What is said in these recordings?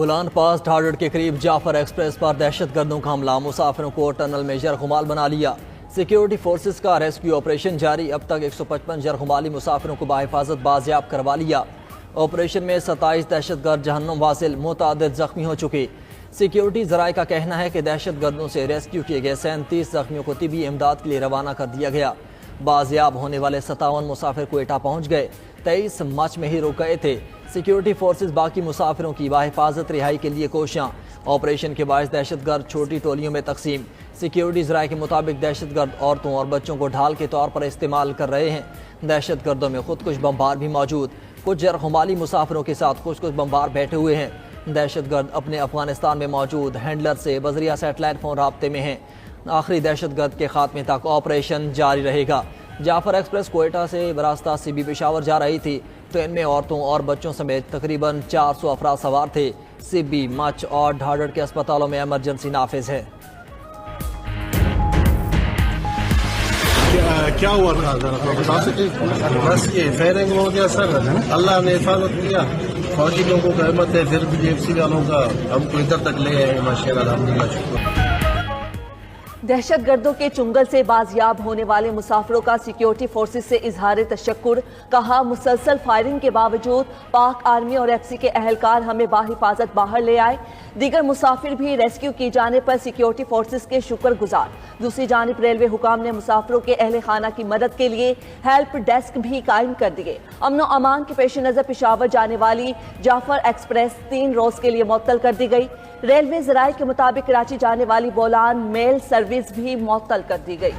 بلان پاس ڈھاڑھڑ کے قریب جعفر ایکسپریس پر دہشت گردوں کا حملہ، مسافروں کو ٹنل میں یرغمال بنا لیا۔ سیکیورٹی فورسز کا ریسکیو آپریشن جاری، اب تک 155 یرغمالی مسافروں کو بحفاظت بازیاب کروا لیا۔ آپریشن میں 27 دہشت گرد جہنم واصل، متعدد زخمی ہو چکے۔ سیکیورٹی ذرائع کا کہنا ہے کہ دہشت گردوں سے ریسکیو کیے گئے 37 زخمیوں کو طبی امداد کے لیے روانہ کر دیا گیا۔ بازیاب ہونے والے 57 مسافر کوئٹہ پہنچ گئے، 23 مارچ میں ہی رک گئے تھے۔ سیکیورٹی فورسز باقی مسافروں کی بحفاظت رہائی کے لیے کوشاں۔ آپریشن کے باعث دہشت گرد چھوٹی ٹولیوں میں تقسیم۔ سیکیورٹی ذرائع کے مطابق دہشت گرد عورتوں اور بچوں کو ڈھال کے طور پر استعمال کر رہے ہیں۔ دہشت گردوں میں خودکش بمبار بھی موجود، کچھ یرغمالی مسافروں کے ساتھ کچھ بمبار بیٹھے ہوئے ہیں۔ دہشت گرد اپنے افغانستان میں موجود ہینڈلر سے بذریعہ سیٹلائٹ فون رابطے میں ہیں۔ آخری دہشت گرد کے خاتمے تک آپریشن جاری رہے گا۔ جعفر ایکسپریس کوئٹہ سے براستہ CB پشاور جا رہی تھی۔ ٹرین میں عورتوں اور بچوں سمیت تقریباً 400 افراد سوار تھے۔ CB، مچ اور ڈھاڑھڑ کے اسپتالوں میں ایمرجنسی نافذ ہے۔ کیا ہوا تھا ذرا بتا سکتے؟ بس یہ فائرنگ ہو گیا سر، اللہ نے حفاظت کیا، فوجی لوگوں کا ہمت ہے، پھر بھی JFC والوں کا ہم کو ادھر تک لے آئے ماشاءاللہ، الحمدللہ شکر۔ دہشت گردوں کے چنگل سے بازیاب ہونے والے مسافروں کا سیکیورٹی فورسز سے اظہار تشکر، کہا مسلسل فائرنگ کے باوجود پاک آرمی اور FC کے اہلکار ہمیں بحفاظت باہر لے آئے۔ دیگر مسافر بھی ریسکیو کی جانے پر سیکیورٹی فورسز کے شکر گزار۔ دوسری جانب ریلوے حکام نے مسافروں کے اہل خانہ کی مدد کے لیے ہیلپ ڈیسک بھی قائم کر دیے۔ امن و امان کے پیش نظر پشاور جانے والی جعفر ایکسپریس 3 روز کے لیے معطل کر دی گئی۔ ریلوے ذرائع کے مطابق کراچی جانے والی بولان میل سروس بھی معطل کر دی گئی۔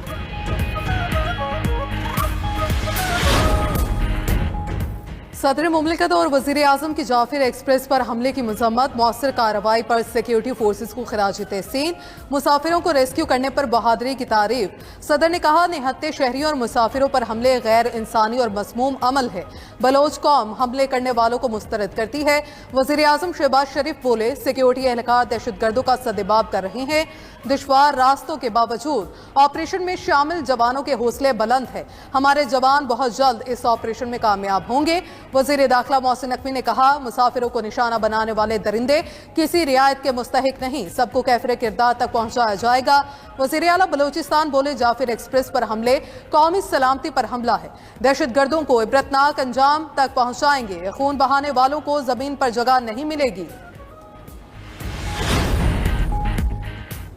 صدر مملکت اور وزیر اعظم کی جعفر ایکسپریس پر حملے کی مذمت، مؤثر کارروائی پر سیکیورٹی فورسز کو خراج تحسین، مسافروں کو ریسکیو کرنے پر بہادری کی تعریف۔ صدر نے کہا نہتے شہریوں اور مسافروں پر حملے غیر انسانی اور مسموم عمل ہے، بلوچ قوم حملے کرنے والوں کو مسترد کرتی ہے۔ وزیر اعظم شہباز شریف بولے سیکیورٹی اہلکار دہشت گردوں کا سدباب کر رہے ہیں، دشوار راستوں کے باوجود آپریشن میں شامل جوانوں کے حوصلے بلند ہیں، ہمارے جوان بہت جلد اس آپریشن میں کامیاب ہوں گے۔ وزیر داخلہ محسن نقوی نے کہا مسافروں کو نشانہ بنانے والے درندے کسی رعایت کے مستحق نہیں، سب کو کیفر کردار تک پہنچایا جائے گا۔ وزیر اعلیٰ بلوچستان بولے جعفر ایکسپریس پر حملے قومی سلامتی پر حملہ ہے، دہشت گردوں کو عبرتناک انجام تک پہنچائیں گے، خون بہانے والوں کو زمین پر جگہ نہیں ملے گی۔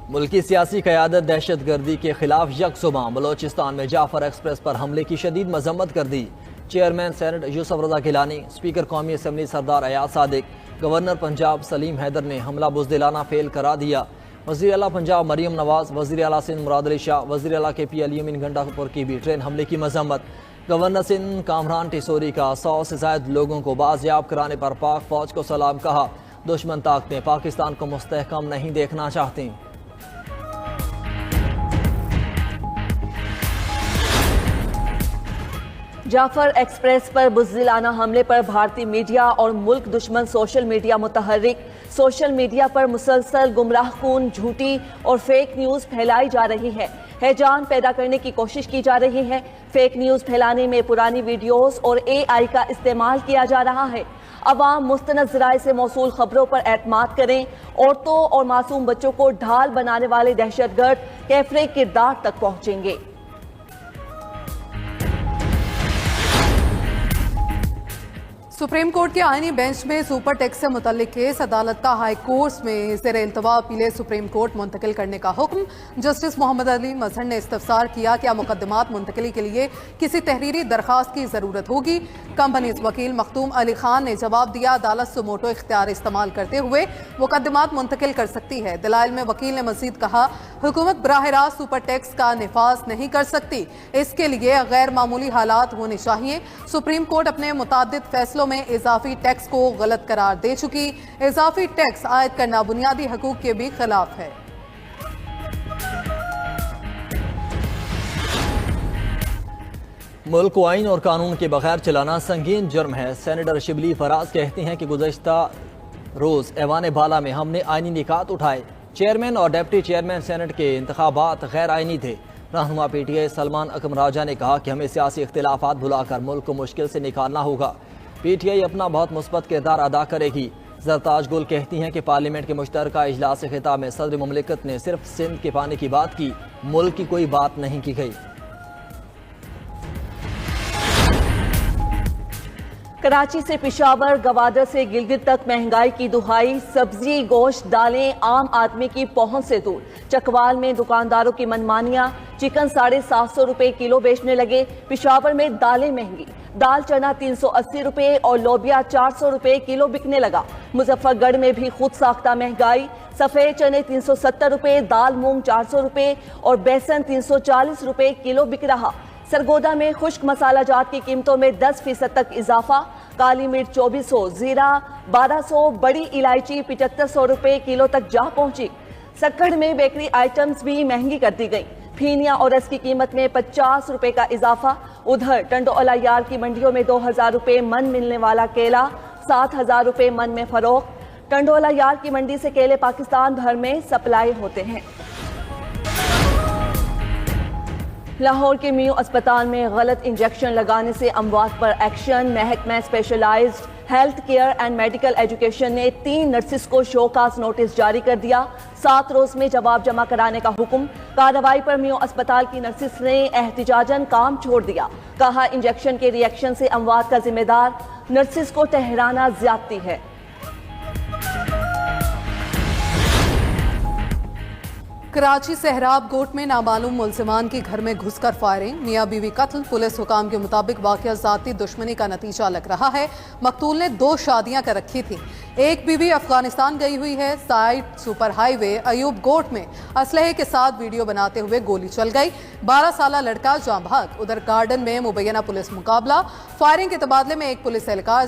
ملکی سیاسی قیادت دہشت گردی کے خلاف یکسباں، بلوچستان میں جعفر ایکسپریس پر حملے کی شدید مذمت کر دی۔ چیئرمین سینٹ یوسف رضا گیلانی، اسپیکر قومی اسمبلی سردار ایاز صادق، گورنر پنجاب سلیم حیدر نے حملہ بزدلانہ فیل قرار دیا۔ وزیر اعلیٰ پنجاب مریم نواز، وزیر اعلیٰ سندھ مراد علی شاہ، وزیر اعلیٰ KP یمین گنڈا پور کی بھی ٹرین حملے کی مذمت۔ گورنر سندھ کامران ٹیسوری کا 100 سے زائد لوگوں کو بازیاب کرانے پر پاک فوج کو سلام، کہا دشمن طاقتیں پاکستان کو مستحکم نہیں دیکھنا چاہتی۔ جعفر ایکسپریس پر بزدلانہ حملے پر بھارتی میڈیا اور ملک دشمن سوشل میڈیا متحرک۔ سوشل میڈیا پر مسلسل گمراہ کن، جھوٹی اور فیک نیوز پھیلائی جا رہی ہے، ہیجان پیدا کرنے کی کوشش کی جا رہی ہے۔ فیک نیوز پھیلانے میں پرانی ویڈیوز اور AI کا استعمال کیا جا رہا ہے۔ عوام مستند ذرائع سے موصول خبروں پر اعتماد کریں۔ عورتوں اور معصوم بچوں کو ڈھال بنانے والے دہشت گرد کیفر کردار تک پہنچیں گے۔ سپریم کورٹ کے آئینی بینچ میں سپر ٹیکس سے متعلق کیس، عدالت کا ہائی کورٹس میں زیر التوا اپیلیں سپریم کورٹ منتقل کرنے کا حکم۔ جسٹس محمد علی مظہر نے استفسار کیا کیا مقدمات منتقلی کے لیے کسی تحریری درخواست کی ضرورت ہوگی۔ کمپنیز وکیل مختوم علی خان نے جواب دیا عدالت سموٹو اختیار استعمال کرتے ہوئے مقدمات منتقل کر سکتی ہے۔ دلائل میں وکیل نے مزید کہا حکومت براہ راست سپر ٹیکس کا نفاذ نہیں کر سکتی، اس کے لیے غیر معمولی حالات ہونے چاہیے۔ سپریم کورٹ اپنے متعدد فیصلوں میں اضافی ٹیکس کو غلط قرار دے چکی، اضافی ٹیکس عائد کرنا بنیادی حقوق کے بھی خلاف ہے۔ ملک کو آئین اور قانون کے بغیر چلانا سنگین جرم ہے۔ سینیٹر شبلی فراز کہتے ہیں کہ گزشتہ روز ایوان بالا میں ہم نے آئینی نکات اٹھائے۔ چیئرمین اور ڈپٹی چیئرمین سینٹ کے انتخابات غیر آئینی تھے۔ رہنما PTI سلمان اکرم راجہ نے کہا کہ ہمیں سیاسی اختلافات بھلا کر ملک کو مشکل سے نکالنا ہوگا۔ PTI اپنا بہت مثبت کردار ادا کرے گی۔ زرتاج گل کہتی ہیں کہ پارلیمنٹ کے مشترکہ اجلاس خطاب میں صدر مملکت نے صرف سندھ کے پانی کی بات کی، ملک کی کوئی بات نہیں کی گئی۔ کراچی سے پشاور، گوادر سے گلگت تک مہنگائی کی دہائی، سبزی، گوشت، دالیں عام آدمی کی پہنچ سے دور۔ چکوال میں دکانداروں کی منمانیاں، چکن 750 روپے کلو بیچنے لگے۔ پشاور میں دالیں مہنگی، دال چنا 380 روپے اور لوبیا 400 روپے کلو بکنے لگا۔ مظفر گڑھ میں بھی خود ساختہ مہنگائی، سفید چنے 370 روپے، دال مونگ 400 روپے اور بیسن 340 روپے کلو بک رہا۔ سرگودا میں خشک مسالہ جات کی قیمتوں میں 10% تک اضافہ، کالی مرچ 2400، زیرہ 1200، بڑی الائچی 7500 روپے کلو تک جا پہنچی۔ سکھڑ میں بیکری آئٹمز بھی مہنگی کر دی گئیں، پھینیا اور رس کی قیمت میں 50 روپے کا اضافہ۔ ادھر ٹنڈو الایار کی منڈیوں میں 2000 روپے من ملنے والا کیلا 7000 روپے من میں فروخت۔ ٹنڈو الایار کی منڈی سے کیلے پاکستان بھر میں سپلائی ہوتے ہیں۔ لاہور کے میو اسپتال میں غلط انجیکشن لگانے سے اموات پر ایکشن۔ محکمہ specialized health care and medical education نے 3 نرسز کو شو کاز نوٹس جاری کر دیا، 7 روز میں جواب جمع کرانے کا حکم۔ کارروائی پر میو اسپتال کی نرسز نے احتجاجاً کام چھوڑ دیا، کہا انجیکشن کے ری ایکشن سے اموات کا ذمہ دار نرسز کو ٹھہرانا زیادتی ہے۔ کراچی سہراب گوٹ میں نامعلوم ملزمان کی گھر میں گھس کر فائرنگ، میاں بیوی قتل۔ پولیس حکام کے مطابق واقعہ ذاتی دشمنی کا نتیجہ لگ رہا ہے۔ مقتول نے 2 شادیاں کر رکھی تھیں، ایک بیوی افغانستان گئی ہوئی ہے۔ سائٹ سپر ہائی وے ایوب گوٹ میں اسلحے کے ساتھ ویڈیو بناتے ہوئے گولی چل گئی، 12 سالہ لڑکا جاں بحق۔ ادھر گارڈن میں مبینہ پولیس مقابلہ، فائرنگ کے تبادلے میں ایک پولیس اہلکار